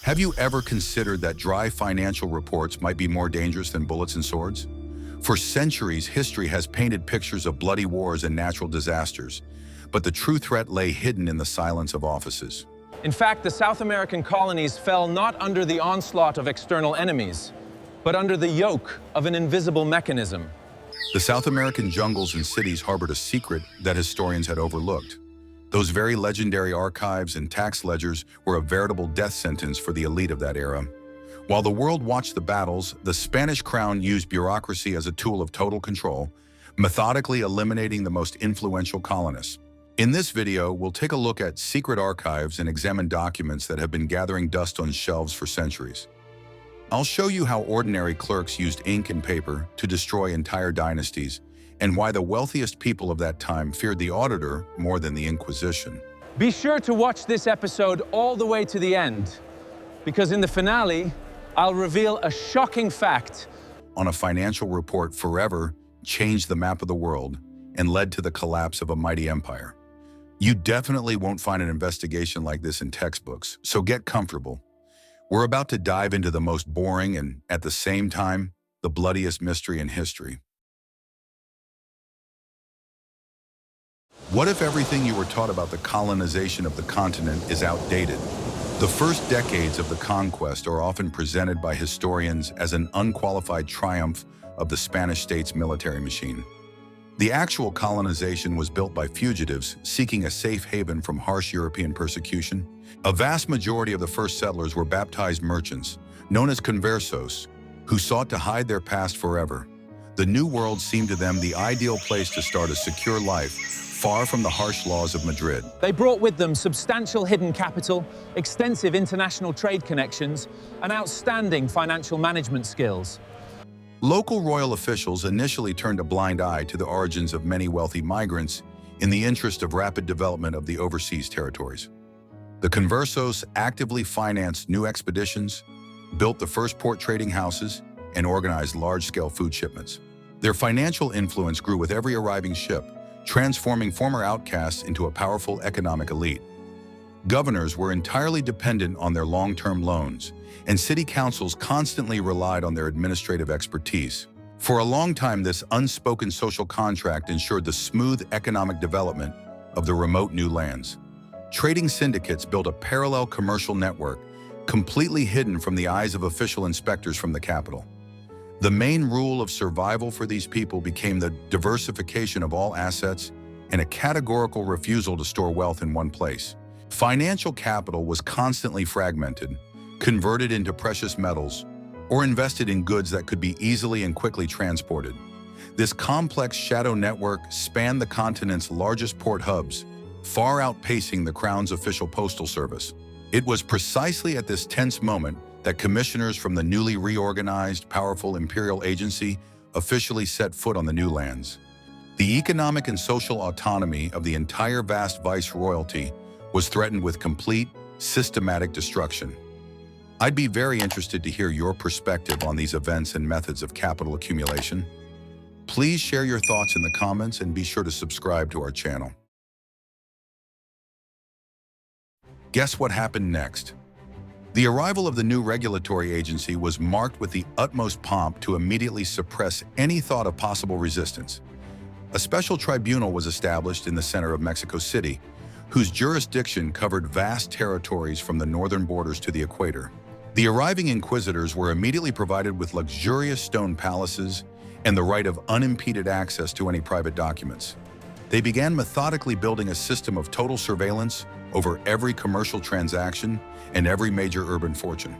Have you ever considered that dry financial reports might be more dangerous than bullets and swords? For centuries, history has painted pictures of bloody wars and natural disasters, but the true threat lay hidden in the silence of offices. In fact, the South American colonies fell not under the onslaught of external enemies, but under the yoke of an invisible mechanism. The South American jungles and cities harbored a secret that historians had overlooked. Those very legendary archives and tax ledgers were a veritable death sentence for the elite of that era. While the world watched the battles, the Spanish crown used bureaucracy as a tool of total control, methodically eliminating the most influential colonists. In this video, we'll take a look at secret archives and examine documents that have been gathering dust on shelves for centuries. I'll show you how ordinary clerks used ink and paper to destroy entire dynasties, and why the wealthiest people of that time feared the auditor more than the Inquisition. Be sure to watch this episode all the way to the end, because in the finale, I'll reveal a shocking fact. On a financial report forever changed the map of the world and led to the collapse of a mighty empire. You definitely won't find an investigation like this in textbooks, so get comfortable. We're about to dive into the most boring and, at the same time, the bloodiest mystery in history. What if everything you were taught about the colonization of the continent is outdated? The first decades of the conquest are often presented by historians as an unqualified triumph of the Spanish state's military machine. The actual colonization was built by fugitives seeking a safe haven from harsh European persecution. A vast majority of the first settlers were baptized merchants, known as conversos, who sought to hide their past forever. The New World seemed to them the ideal place to start a secure life, far from the harsh laws of Madrid. They brought with them substantial hidden capital, extensive international trade connections, and outstanding financial management skills. Local royal officials initially turned a blind eye to the origins of many wealthy migrants in the interest of rapid development of the overseas territories. The conversos actively financed new expeditions, built the first port trading houses, and organized large-scale food shipments. Their financial influence grew with every arriving ship, transforming former outcasts into a powerful economic elite. Governors were entirely dependent on their long-term loans, and city councils constantly relied on their administrative expertise. For a long time, this unspoken social contract ensured the smooth economic development of the remote new lands. Trading syndicates built a parallel commercial network, completely hidden from the eyes of official inspectors from the capital. The main rule of survival for these people became the diversification of all assets and a categorical refusal to store wealth in one place. Financial capital was constantly fragmented, converted into precious metals, or invested in goods that could be easily and quickly transported. This complex shadow network spanned the continent's largest port hubs, far outpacing the Crown's official postal service. It was precisely at this tense moment that commissioners from the newly reorganized, powerful imperial agency officially set foot on the new lands. The economic and social autonomy of the entire vast viceroyalty was threatened with complete, systematic destruction. I'd be very interested to hear your perspective on these events and methods of capital accumulation. Please share your thoughts in the comments and be sure to subscribe to our channel. Guess what happened next? The arrival of the new regulatory agency was marked with the utmost pomp to immediately suppress any thought of possible resistance. A special tribunal was established in the center of Mexico City, whose jurisdiction covered vast territories from the northern borders to the equator. The arriving inquisitors were immediately provided with luxurious stone palaces and the right of unimpeded access to any private documents. They began methodically building a system of total surveillance over every commercial transaction and every major urban fortune.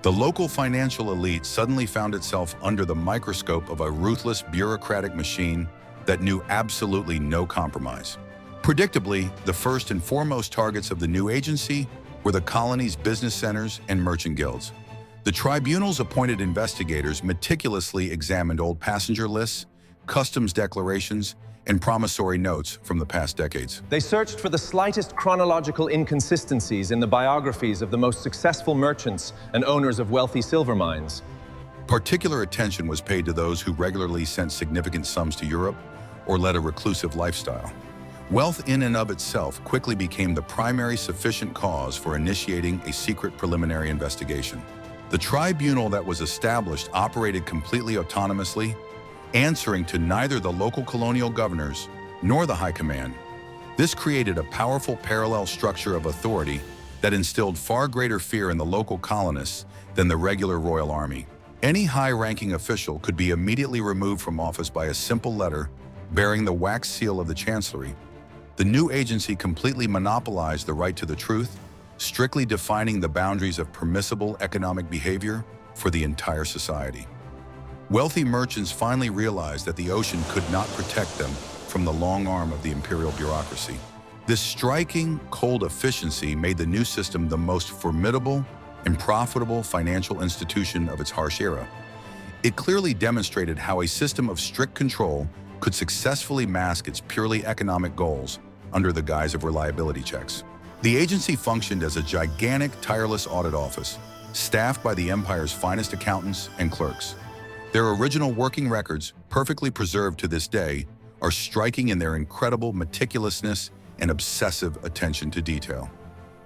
The local financial elite suddenly found itself under the microscope of a ruthless bureaucratic machine that knew absolutely no compromise. Predictably, the first and foremost targets of the new agency were the colony's business centers and merchant guilds. The tribunal's appointed investigators meticulously examined old passenger lists, customs declarations, and promissory notes from the past decades. They searched for the slightest chronological inconsistencies in the biographies of the most successful merchants and owners of wealthy silver mines. Particular attention was paid to those who regularly sent significant sums to Europe or led a reclusive lifestyle. Wealth in and of itself quickly became the primary sufficient cause for initiating a secret preliminary investigation. The tribunal that was established operated completely autonomously, answering to neither the local colonial governors nor the High Command. This created a powerful parallel structure of authority that instilled far greater fear in the local colonists than the regular royal army. Any high-ranking official could be immediately removed from office by a simple letter bearing the wax seal of the chancellery. The new agency completely monopolized the right to the truth, strictly defining the boundaries of permissible economic behavior for the entire society. Wealthy merchants finally realized that the ocean could not protect them from the long arm of the imperial bureaucracy. This striking, cold efficiency made the new system the most formidable and profitable financial institution of its harsh era. It clearly demonstrated how a system of strict control could successfully mask its purely economic goals under the guise of reliability checks. The agency functioned as a gigantic, tireless audit office, staffed by the empire's finest accountants and clerks. Their original working records, perfectly preserved to this day, are striking in their incredible meticulousness and obsessive attention to detail.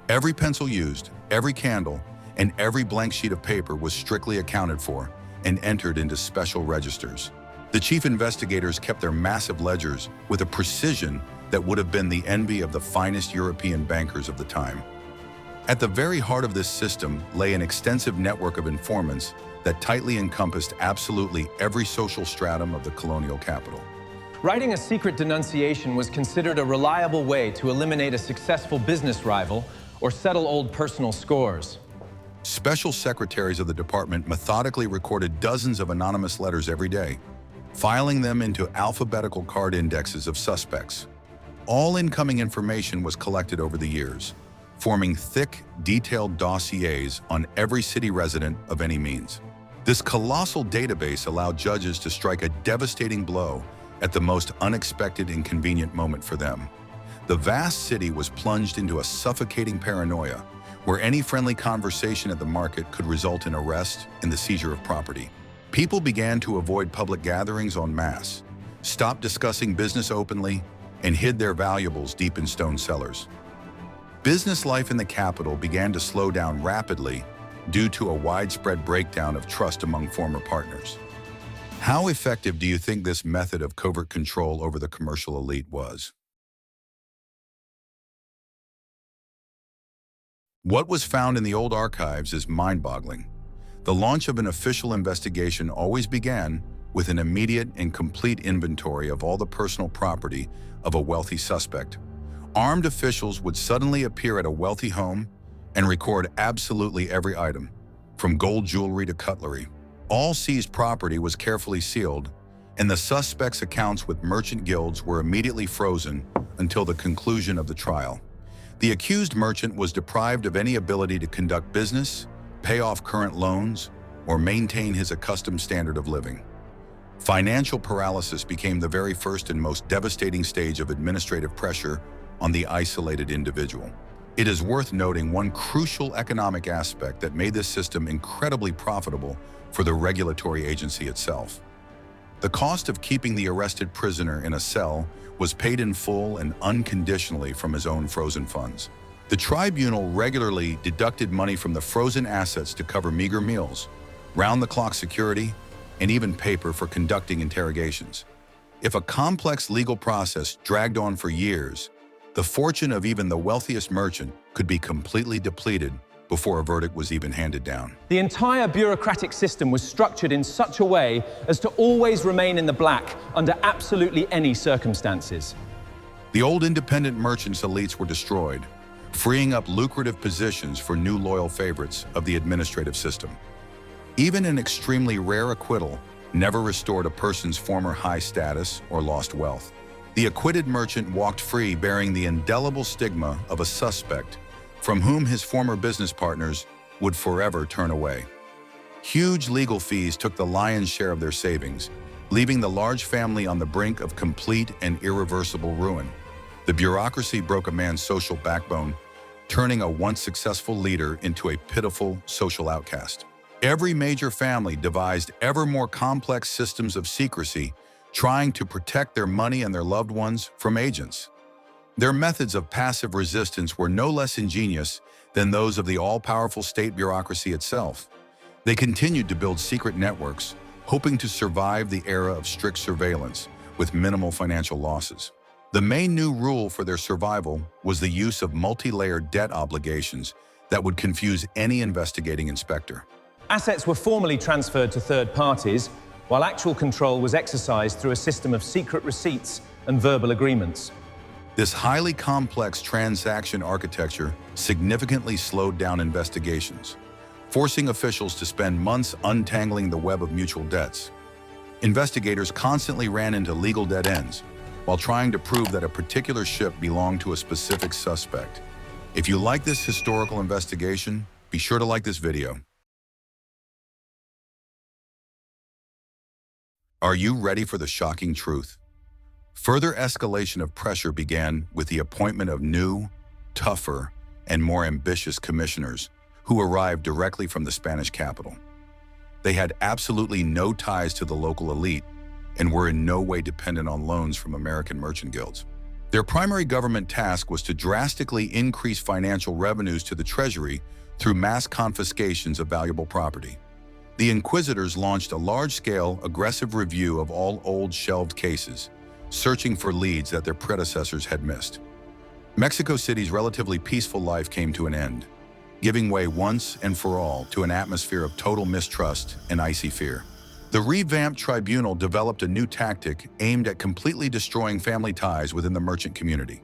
Every pencil used, every candle, and every blank sheet of paper was strictly accounted for and entered into special registers. The chief investigators kept their massive ledgers with a precision that would have been the envy of the finest European bankers of the time. At the very heart of this system lay an extensive network of informants that tightly encompassed absolutely every social stratum of the colonial capital. Writing a secret denunciation was considered a reliable way to eliminate a successful business rival or settle old personal scores. Special secretaries of the department methodically recorded dozens of anonymous letters every day, filing them into alphabetical card indexes of suspects. All incoming information was collected over the years, forming thick, detailed dossiers on every city resident of any means. This colossal database allowed judges to strike a devastating blow at the most unexpected and convenient moment for them. The vast city was plunged into a suffocating paranoia, where any friendly conversation at the market could result in arrest and the seizure of property. People began to avoid public gatherings en masse, stopped discussing business openly, and hid their valuables deep in stone cellars. Business life in the capital began to slow down rapidly due to a widespread breakdown of trust among former partners. How effective do you think this method of covert control over the commercial elite was? What was found in the old archives is mind-boggling. The launch of an official investigation always began with an immediate and complete inventory of all the personal property of a wealthy suspect. Armed officials would suddenly appear at a wealthy home and record absolutely every item, from gold jewelry to cutlery. All seized property was carefully sealed, and the suspects' accounts with merchant guilds were immediately frozen until the conclusion of the trial. The accused merchant was deprived of any ability to conduct business, pay off current loans, or maintain his accustomed standard of living. Financial paralysis became the very first and most devastating stage of administrative pressure on the isolated individual. It is worth noting one crucial economic aspect that made this system incredibly profitable for the regulatory agency itself. The cost of keeping the arrested prisoner in a cell was paid in full and unconditionally from his own frozen funds. The tribunal regularly deducted money from the frozen assets to cover meager meals, round-the-clock security, and even paper for conducting interrogations. If a complex legal process dragged on for years, the fortune of even the wealthiest merchant could be completely depleted before a verdict was even handed down. The entire bureaucratic system was structured in such a way as to always remain in the black under absolutely any circumstances. The old independent merchants' elites were destroyed, freeing up lucrative positions for new loyal favorites of the administrative system. Even an extremely rare acquittal never restored a person's former high status or lost wealth. The acquitted merchant walked free bearing the indelible stigma of a suspect from whom his former business partners would forever turn away. Huge legal fees took the lion's share of their savings, leaving the large family on the brink of complete and irreversible ruin. The bureaucracy broke a man's social backbone, turning a once successful leader into a pitiful social outcast. Every major family devised ever more complex systems of secrecy, trying to protect their money and their loved ones from agents. Their methods of passive resistance were no less ingenious than those of the all-powerful state bureaucracy itself. They continued to build secret networks, hoping to survive the era of strict surveillance with minimal financial losses. The main new rule for their survival was the use of multi-layered debt obligations that would confuse any investigating inspector. Assets were formally transferred to third parties, while actual control was exercised through a system of secret receipts and verbal agreements. This highly complex transaction architecture significantly slowed down investigations, forcing officials to spend months untangling the web of mutual debts. Investigators constantly ran into legal dead ends while trying to prove that a particular ship belonged to a specific suspect. If you like this historical investigation, be sure to like this video. Are you ready for the shocking truth? Further escalation of pressure began with the appointment of new, tougher, and more ambitious commissioners who arrived directly from the Spanish capital. They had absolutely no ties to the local elite and were in no way dependent on loans from American merchant guilds. Their primary government task was to drastically increase financial revenues to the treasury through mass confiscations of valuable property. The Inquisitors launched a large-scale, aggressive review of all old shelved cases, searching for leads that their predecessors had missed. Mexico City's relatively peaceful life came to an end, giving way once and for all to an atmosphere of total mistrust and icy fear. The revamped tribunal developed a new tactic aimed at completely destroying family ties within the merchant community.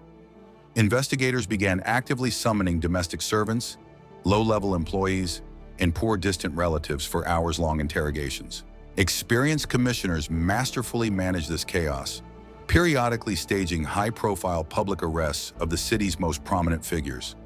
Investigators began actively summoning domestic servants, low-level employees, and poor distant relatives for hours-long interrogations. Experienced commissioners masterfully managed this chaos, periodically staging high-profile public arrests of the city's most prominent figures.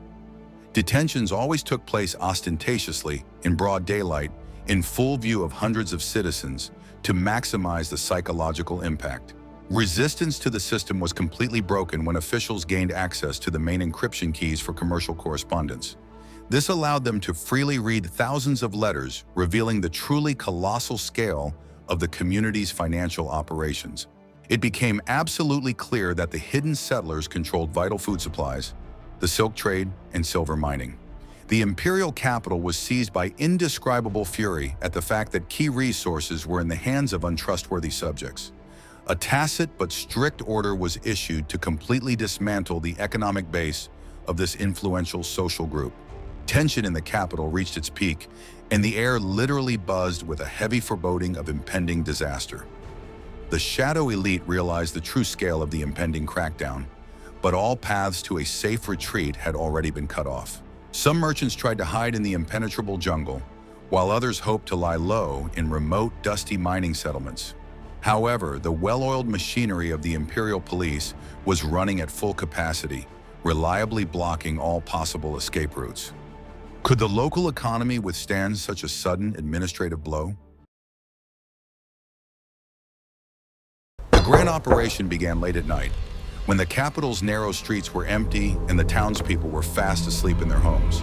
Detentions always took place ostentatiously, in broad daylight, in full view of hundreds of citizens to maximize the psychological impact. Resistance to the system was completely broken when officials gained access to the main encryption keys for commercial correspondence. This allowed them to freely read thousands of letters, revealing the truly colossal scale of the community's financial operations. It became absolutely clear that the hidden settlers controlled vital food supplies, the silk trade, and silver mining. The imperial capital was seized by indescribable fury at the fact that key resources were in the hands of untrustworthy subjects. A tacit but strict order was issued to completely dismantle the economic base of this influential social group. Tension in the capital reached its peak, and the air literally buzzed with a heavy foreboding of impending disaster. The shadow elite realized the true scale of the impending crackdown, but all paths to a safe retreat had already been cut off. Some merchants tried to hide in the impenetrable jungle, while others hoped to lie low in remote, dusty mining settlements. However, the well-oiled machinery of the imperial police was running at full capacity, reliably blocking all possible escape routes. Could the local economy withstand such a sudden administrative blow? The grand operation began late at night, when the capital's narrow streets were empty and the townspeople were fast asleep in their homes.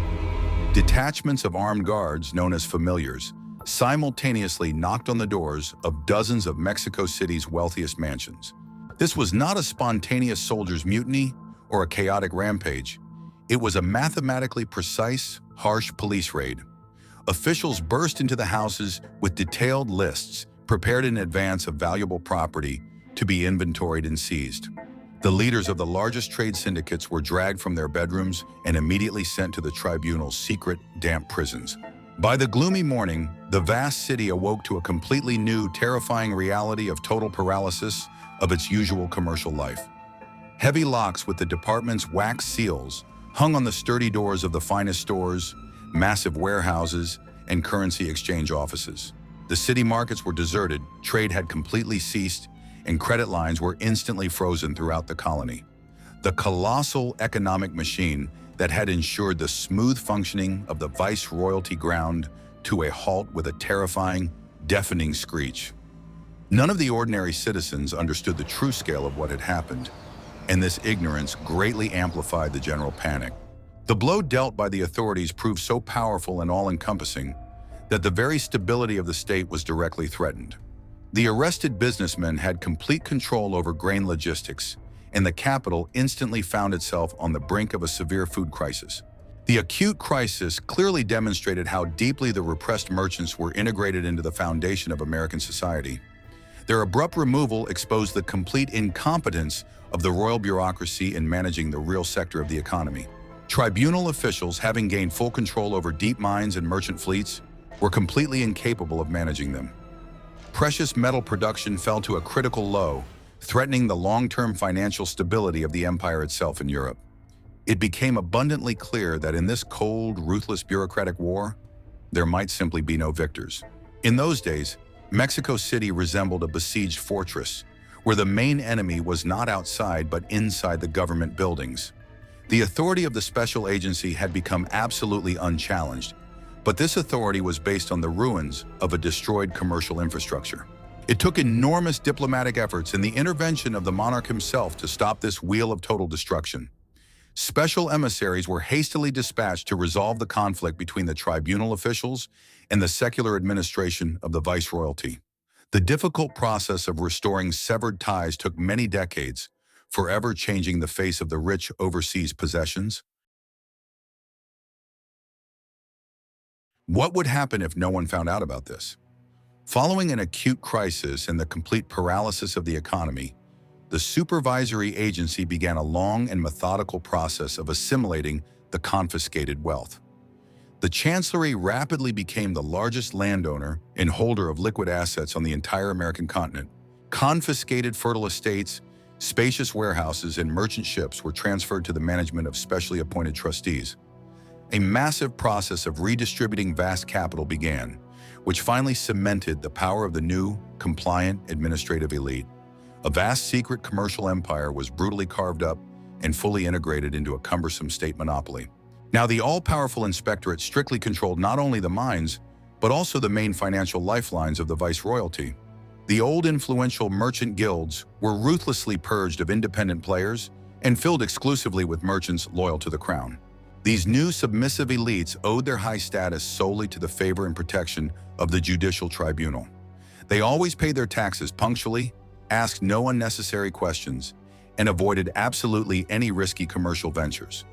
Detachments of armed guards, known as familiars, simultaneously knocked on the doors of dozens of Mexico City's wealthiest mansions. This was not a spontaneous soldier's mutiny or a chaotic rampage. It was a mathematically precise, harsh police raid. Officials burst into the houses with detailed lists prepared in advance of valuable property to be inventoried and seized. The leaders of the largest trade syndicates were dragged from their bedrooms and immediately sent to the tribunal's secret, damp prisons. By the gloomy morning, the vast city awoke to a completely new, terrifying reality of total paralysis of its usual commercial life. Heavy locks with the department's wax seals hung on the sturdy doors of the finest stores, massive warehouses, and currency exchange offices. The city markets were deserted, trade had completely ceased, and credit lines were instantly frozen throughout the colony. The colossal economic machine that had ensured the smooth functioning of the vice-royalty ground to a halt with a terrifying, deafening screech. None of the ordinary citizens understood the true scale of what had happened, and this ignorance greatly amplified the general panic. The blow dealt by the authorities proved so powerful and all-encompassing that the very stability of the state was directly threatened. The arrested businessmen had complete control over grain logistics and the capital instantly found itself on the brink of a severe food crisis. The acute crisis clearly demonstrated how deeply the repressed merchants were integrated into the foundation of American society. Their abrupt removal exposed the complete incompetence of the royal bureaucracy in managing the real sector of the economy. Tribunal officials, having gained full control over deep mines and merchant fleets, were completely incapable of managing them. Precious metal production fell to a critical low, threatening the long-term financial stability of the empire itself in Europe. It became abundantly clear that in this cold, ruthless bureaucratic war, there might simply be no victors. In those days, Mexico City resembled a besieged fortress, where the main enemy was not outside but inside the government buildings. The authority of the special agency had become absolutely unchallenged, but this authority was based on the ruins of a destroyed commercial infrastructure. It took enormous diplomatic efforts and the intervention of the monarch himself to stop this wheel of total destruction. Special emissaries were hastily dispatched to resolve the conflict between the tribunal officials and the secular administration of the viceroyalty. The difficult process of restoring severed ties took many decades, forever changing the face of the rich overseas possessions. What would happen if no one found out about this? Following an acute crisis and the complete paralysis of the economy, the supervisory agency began a long and methodical process of assimilating the confiscated wealth. The Chancellery rapidly became the largest landowner and holder of liquid assets on the entire American continent. Confiscated fertile estates, spacious warehouses, and merchant ships were transferred to the management of specially appointed trustees. A massive process of redistributing vast capital began, which finally cemented the power of the new, compliant administrative elite. A vast secret commercial empire was brutally carved up and fully integrated into a cumbersome state monopoly. Now, the all-powerful inspectorate strictly controlled not only the mines, but also the main financial lifelines of the viceroyalty. The old influential merchant guilds were ruthlessly purged of independent players and filled exclusively with merchants loyal to the crown. These new submissive elites owed their high status solely to the favor and protection of the judicial tribunal. They always paid their taxes punctually, asked no unnecessary questions, and avoided absolutely any risky commercial ventures.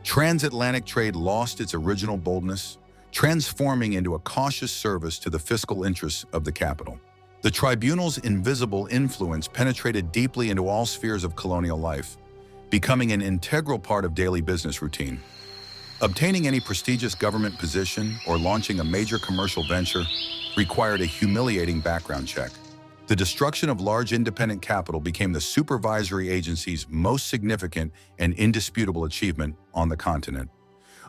Transatlantic trade lost its original boldness, transforming into a cautious service to the fiscal interests of the capital. The tribunal's invisible influence penetrated deeply into all spheres of colonial life, becoming an integral part of daily business routine. Obtaining any prestigious government position or launching a major commercial venture required a humiliating background check. The destruction of large independent capital became the supervisory agency's most significant and indisputable achievement on the continent.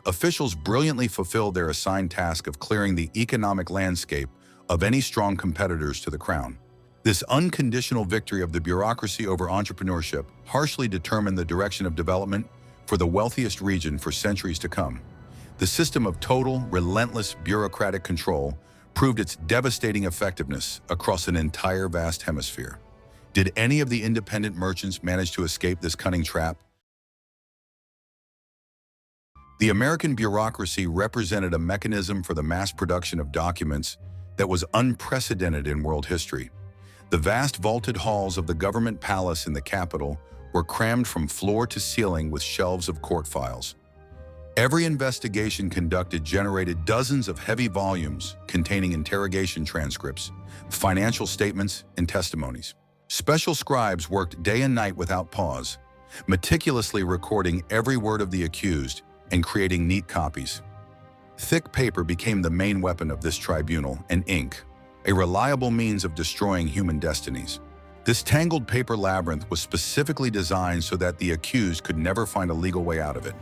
Officials brilliantly fulfilled their assigned task of clearing the economic landscape of any strong competitors to the crown. This unconditional victory of the bureaucracy over entrepreneurship harshly determined the direction of development for the wealthiest region for centuries to come. The system of total, relentless bureaucratic control proved its devastating effectiveness across an entire vast hemisphere. Did any of the independent merchants manage to escape this cunning trap? The American bureaucracy represented a mechanism for the mass production of documents that was unprecedented in world history. The vast vaulted halls of the government palace in the capital were crammed from floor to ceiling with shelves of court files. Every investigation conducted generated dozens of heavy volumes containing interrogation transcripts, financial statements, and testimonies. Special scribes worked day and night without pause, meticulously recording every word of the accused and creating neat copies. Thick paper became the main weapon of this tribunal, and ink, a reliable means of destroying human destinies. This tangled paper labyrinth was specifically designed so that the accused could never find a legal way out of it.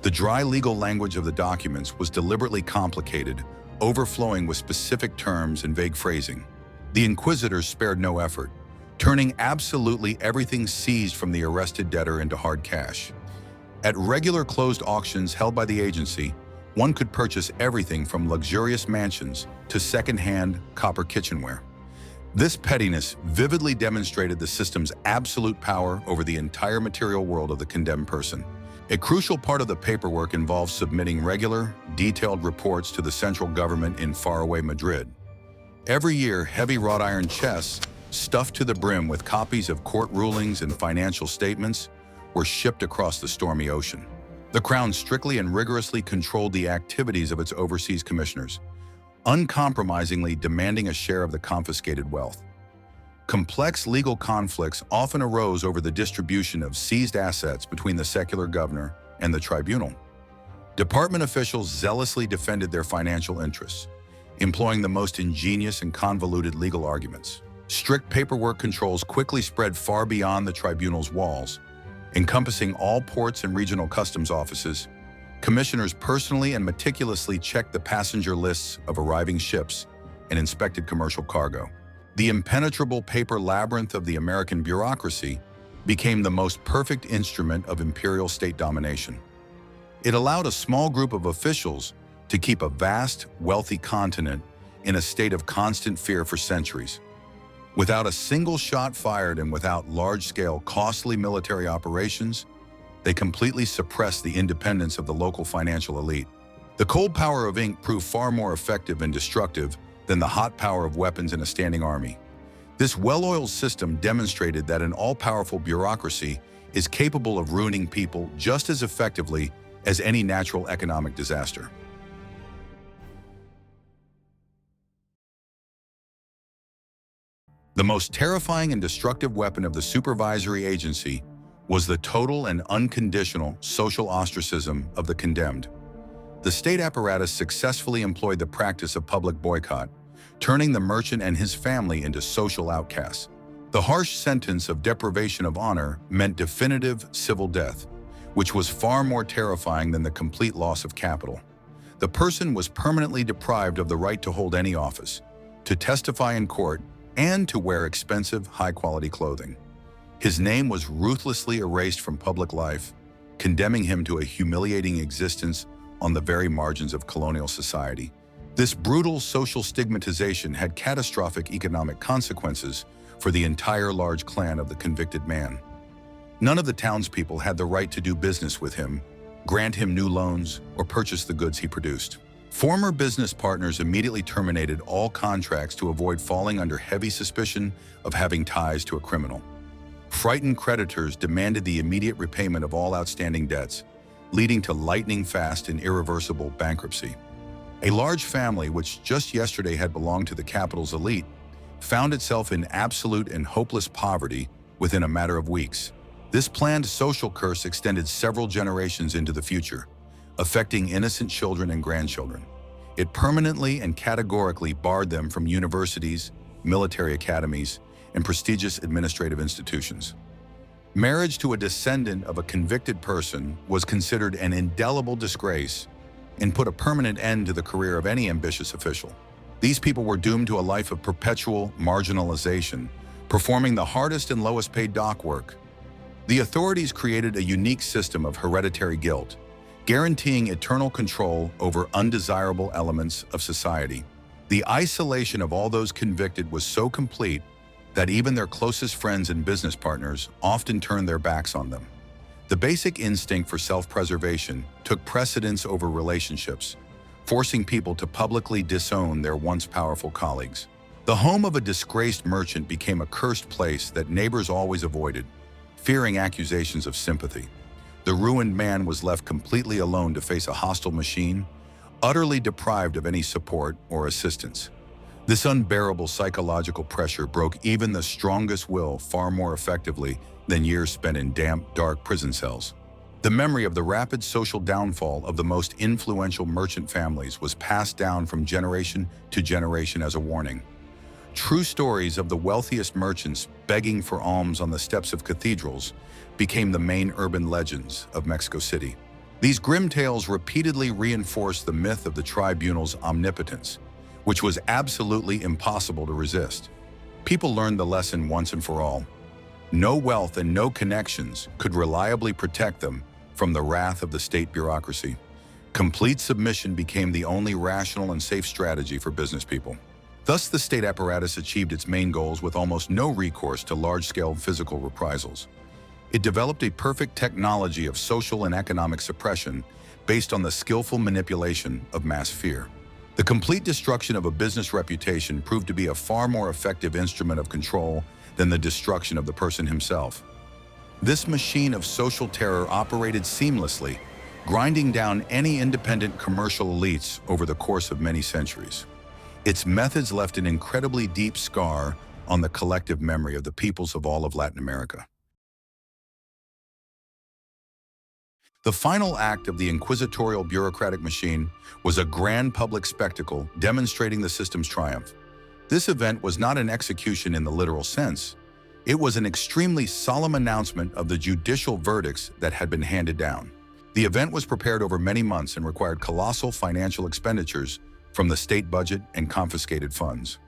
The dry legal language of the documents was deliberately complicated, overflowing with specific terms and vague phrasing. The inquisitors spared no effort, turning absolutely everything seized from the arrested debtor into hard cash. At regular closed auctions held by the agency, one could purchase everything from luxurious mansions to second-hand copper kitchenware. This pettiness vividly demonstrated the system's absolute power over the entire material world of the condemned person. A crucial part of the paperwork involves submitting regular, detailed reports to the central government in faraway Madrid. Every year, heavy wrought iron chests stuffed to the brim with copies of court rulings and financial statements, were shipped across the stormy ocean. The Crown strictly and rigorously controlled the activities of its overseas commissioners, uncompromisingly demanding a share of the confiscated wealth. Complex legal conflicts often arose over the distribution of seized assets between the secular governor and the tribunal. Department officials zealously defended their financial interests, employing the most ingenious and convoluted legal arguments. Strict paperwork controls quickly spread far beyond the tribunal's walls, encompassing all ports and regional customs offices. Commissioners personally and meticulously checked the passenger lists of arriving ships and inspected commercial cargo. The impenetrable paper labyrinth of the American bureaucracy became the most perfect instrument of imperial state domination. It allowed a small group of officials to keep a vast, wealthy continent in a state of constant fear for centuries. Without a single shot fired and without large-scale, costly military operations, they completely suppressed the independence of the local financial elite. The cold power of ink proved far more effective and destructive than the hot power of weapons in a standing army. This well-oiled system demonstrated that an all-powerful bureaucracy is capable of ruining people just as effectively as any natural economic disaster. The most terrifying and destructive weapon of the supervisory agency was the total and unconditional social ostracism of the condemned. The state apparatus successfully employed the practice of public boycott, turning the merchant and his family into social outcasts. The harsh sentence of deprivation of honor meant definitive civil death, which was far more terrifying than the complete loss of capital. The person was permanently deprived of the right to hold any office, to testify in court, and to wear expensive, high-quality clothing. His name was ruthlessly erased from public life, condemning him to a humiliating existence on the very margins of colonial society. This brutal social stigmatization had catastrophic economic consequences for the entire large clan of the convicted man. None of the townspeople had the right to do business with him, grant him new loans, or purchase the goods he produced. Former business partners immediately terminated all contracts to avoid falling under heavy suspicion of having ties to a criminal. Frightened creditors demanded the immediate repayment of all outstanding debts, leading to lightning-fast and irreversible bankruptcy. A large family, which just yesterday had belonged to the capital's elite, found itself in absolute and hopeless poverty within a matter of weeks. This planned social curse extended several generations into the future, affecting innocent children and grandchildren. It permanently and categorically barred them from universities, military academies, and prestigious administrative institutions. Marriage to a descendant of a convicted person was considered an indelible disgrace and put a permanent end to the career of any ambitious official. These people were doomed to a life of perpetual marginalization, performing the hardest and lowest paid dock work. The authorities created a unique system of hereditary guilt, guaranteeing eternal control over undesirable elements of society. The isolation of all those convicted was so complete that even their closest friends and business partners often turned their backs on them. The basic instinct for self-preservation took precedence over relationships, forcing people to publicly disown their once powerful colleagues. The home of a disgraced merchant became a cursed place that neighbors always avoided, fearing accusations of sympathy. The ruined man was left completely alone to face a hostile machine, utterly deprived of any support or assistance. This unbearable psychological pressure broke even the strongest will far more effectively than years spent in damp, dark prison cells. The memory of the rapid social downfall of the most influential merchant families was passed down from generation to generation as a warning. True stories of the wealthiest merchants begging for alms on the steps of cathedrals became the main urban legends of Mexico City. These grim tales repeatedly reinforced the myth of the tribunal's omnipotence, which was absolutely impossible to resist. People learned the lesson once and for all. No wealth and no connections could reliably protect them from the wrath of the state bureaucracy. Complete submission became the only rational and safe strategy for business people. Thus, the state apparatus achieved its main goals with almost no recourse to large-scale physical reprisals. It developed a perfect technology of social and economic suppression based on the skillful manipulation of mass fear. The complete destruction of a business reputation proved to be a far more effective instrument of control than the destruction of the person himself. This machine of social terror operated seamlessly, grinding down any independent commercial elites over the course of many centuries. Its methods left an incredibly deep scar on the collective memory of the peoples of all of Latin America. The final act of the inquisitorial bureaucratic machine was a grand public spectacle demonstrating the system's triumph. This event was not an execution in the literal sense. It was an extremely solemn announcement of the judicial verdicts that had been handed down. The event was prepared over many months and required colossal financial expenditures from the state budget and confiscated funds.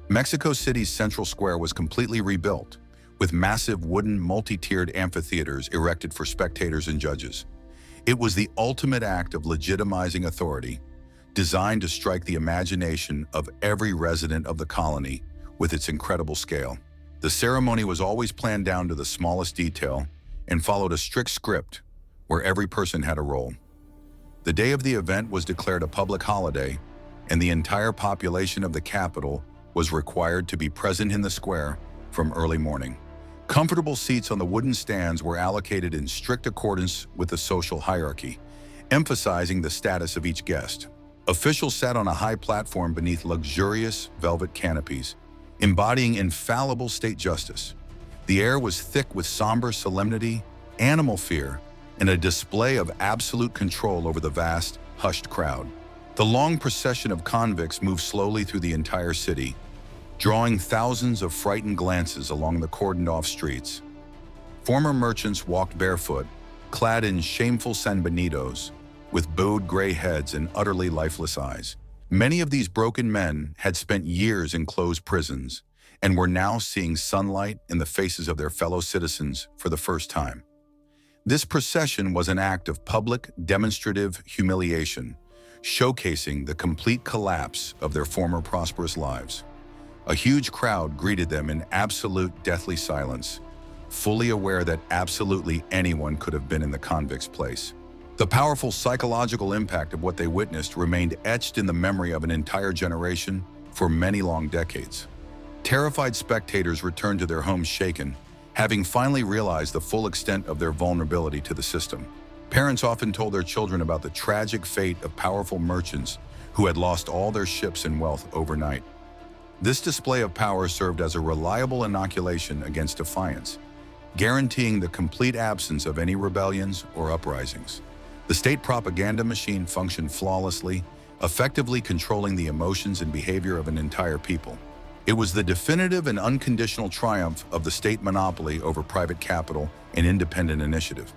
Mexico City's central square was completely rebuilt, with massive wooden multi-tiered amphitheaters erected for spectators and judges. It was the ultimate act of legitimizing authority, designed to strike the imagination of every resident of the colony with its incredible scale. The ceremony was always planned down to the smallest detail and followed a strict script where every person had a role. The day of the event was declared a public holiday, and the entire population of the capital was required to be present in the square from early morning. Comfortable seats on the wooden stands were allocated in strict accordance with the social hierarchy, emphasizing the status of each guest. Officials sat on a high platform beneath luxurious velvet canopies, embodying infallible state justice. The air was thick with somber solemnity, animal fear, and a display of absolute control over the vast, hushed crowd. The long procession of convicts moved slowly through the entire city, drawing thousands of frightened glances along the cordoned-off streets. Former merchants walked barefoot, clad in shameful sanbenitos, with bowed gray heads and utterly lifeless eyes. Many of these broken men had spent years in closed prisons and were now seeing sunlight in the faces of their fellow citizens for the first time. This procession was an act of public, demonstrative humiliation, showcasing the complete collapse of their former prosperous lives. A huge crowd greeted them in absolute deathly silence, fully aware that absolutely anyone could have been in the convict's place. The powerful psychological impact of what they witnessed remained etched in the memory of an entire generation for many long decades. Terrified spectators returned to their homes shaken, having finally realized the full extent of their vulnerability to the system. Parents often told their children about the tragic fate of powerful merchants who had lost all their ships and wealth overnight. This display of power served as a reliable inoculation against defiance, guaranteeing the complete absence of any rebellions or uprisings. The state propaganda machine functioned flawlessly, effectively controlling the emotions and behavior of an entire people. It was the definitive and unconditional triumph of the state monopoly over private capital and independent initiative.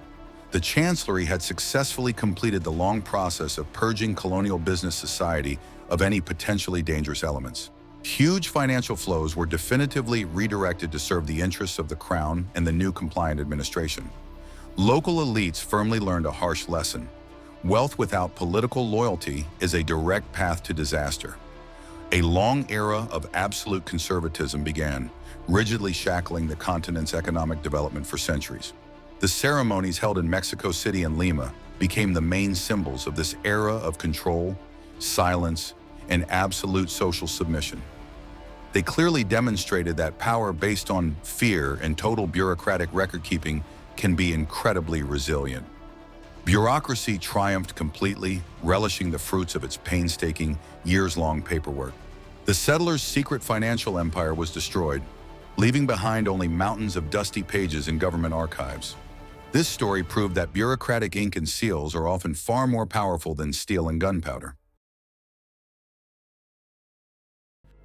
The Chancellery had successfully completed the long process of purging colonial business society of any potentially dangerous elements. Huge financial flows were definitively redirected to serve the interests of the Crown and the new compliant administration. Local elites firmly learned a harsh lesson. Wealth without political loyalty is a direct path to disaster. A long era of absolute conservatism began, rigidly shackling the continent's economic development for centuries. The ceremonies held in Mexico City and Lima became the main symbols of this era of control, silence, and absolute social submission. They clearly demonstrated that power based on fear and total bureaucratic record-keeping can be incredibly resilient. Bureaucracy triumphed completely, relishing the fruits of its painstaking, years-long paperwork. The settlers' secret financial empire was destroyed, leaving behind only mountains of dusty pages in government archives. This story proved that bureaucratic ink and seals are often far more powerful than steel and gunpowder.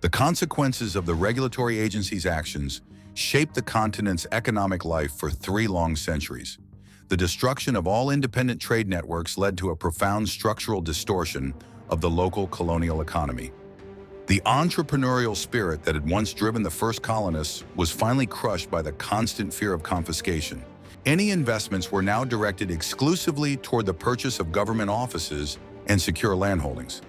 The consequences of the regulatory agency's actions shaped the continent's economic life for 3 long centuries. The destruction of all independent trade networks led to a profound structural distortion of the local colonial economy. The entrepreneurial spirit that had once driven the first colonists was finally crushed by the constant fear of confiscation. Any investments were now directed exclusively toward the purchase of government offices and secure landholdings.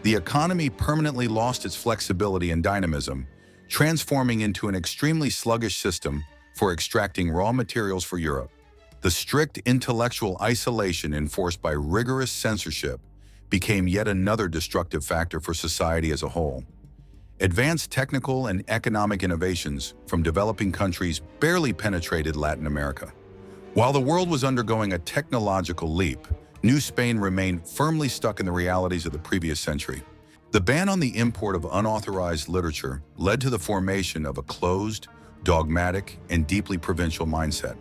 The economy permanently lost its flexibility and dynamism, transforming into an extremely sluggish system for extracting raw materials for Europe. The strict intellectual isolation enforced by rigorous censorship became yet another destructive factor for society as a whole. Advanced technical and economic innovations from developing countries barely penetrated Latin America. While the world was undergoing a technological leap, New Spain remained firmly stuck in the realities of the previous century. The ban on the import of unauthorized literature led to the formation of a closed, dogmatic, and deeply provincial mindset.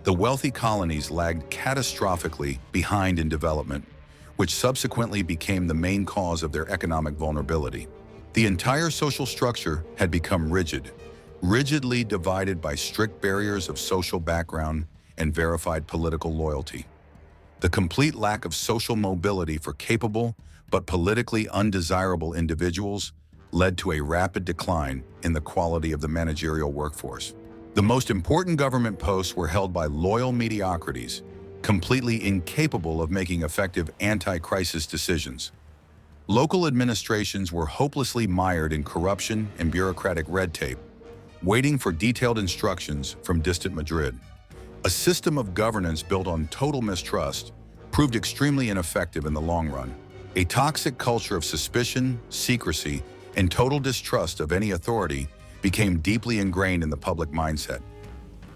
The wealthy colonies lagged catastrophically behind in development, which subsequently became the main cause of their economic vulnerability. The entire social structure had become rigidly divided by strict barriers of social background and verified political loyalty. The complete lack of social mobility for capable but politically undesirable individuals led to a rapid decline in the quality of the managerial workforce. The most important government posts were held by loyal mediocrities, completely incapable of making effective anti-crisis decisions. Local administrations were hopelessly mired in corruption and bureaucratic red tape, waiting for detailed instructions from distant Madrid. A system of governance built on total mistrust proved extremely ineffective in the long run. A toxic culture of suspicion, secrecy, and total distrust of any authority became deeply ingrained in the public mindset.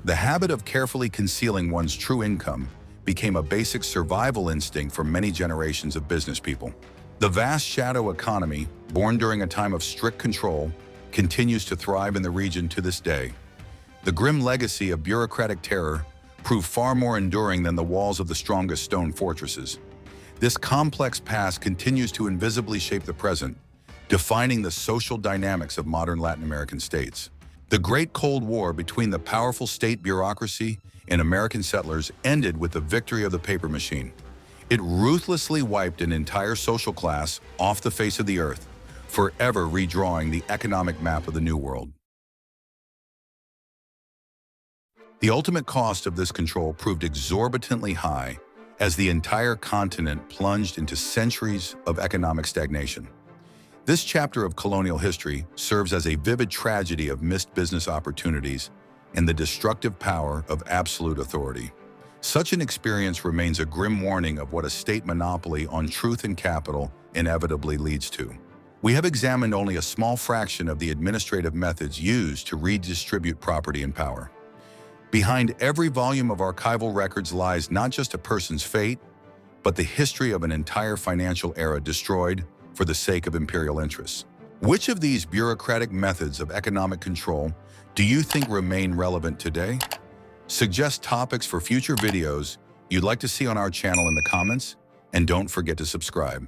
The habit of carefully concealing one's true income became a basic survival instinct for many generations of business people. The vast shadow economy, born during a time of strict control, continues to thrive in the region to this day. The grim legacy of bureaucratic terror proved far more enduring than the walls of the strongest stone fortresses. This complex past continues to invisibly shape the present, defining the social dynamics of modern Latin American states. The Great Cold War between the powerful state bureaucracy and American settlers ended with the victory of the paper machine. It ruthlessly wiped an entire social class off the face of the earth, forever redrawing the economic map of the New World. The ultimate cost of this control proved exorbitantly high as the entire continent plunged into centuries of economic stagnation. This chapter of colonial history serves as a vivid tragedy of missed business opportunities and the destructive power of absolute authority. Such an experience remains a grim warning of what a state monopoly on truth and capital inevitably leads to. We have examined only a small fraction of the administrative methods used to redistribute property and power. Behind every volume of archival records lies not just a person's fate, but the history of an entire financial era destroyed for the sake of imperial interests. Which of these bureaucratic methods of economic control do you think remain relevant today? Suggest topics for future videos you'd like to see on our channel in the comments, and don't forget to subscribe.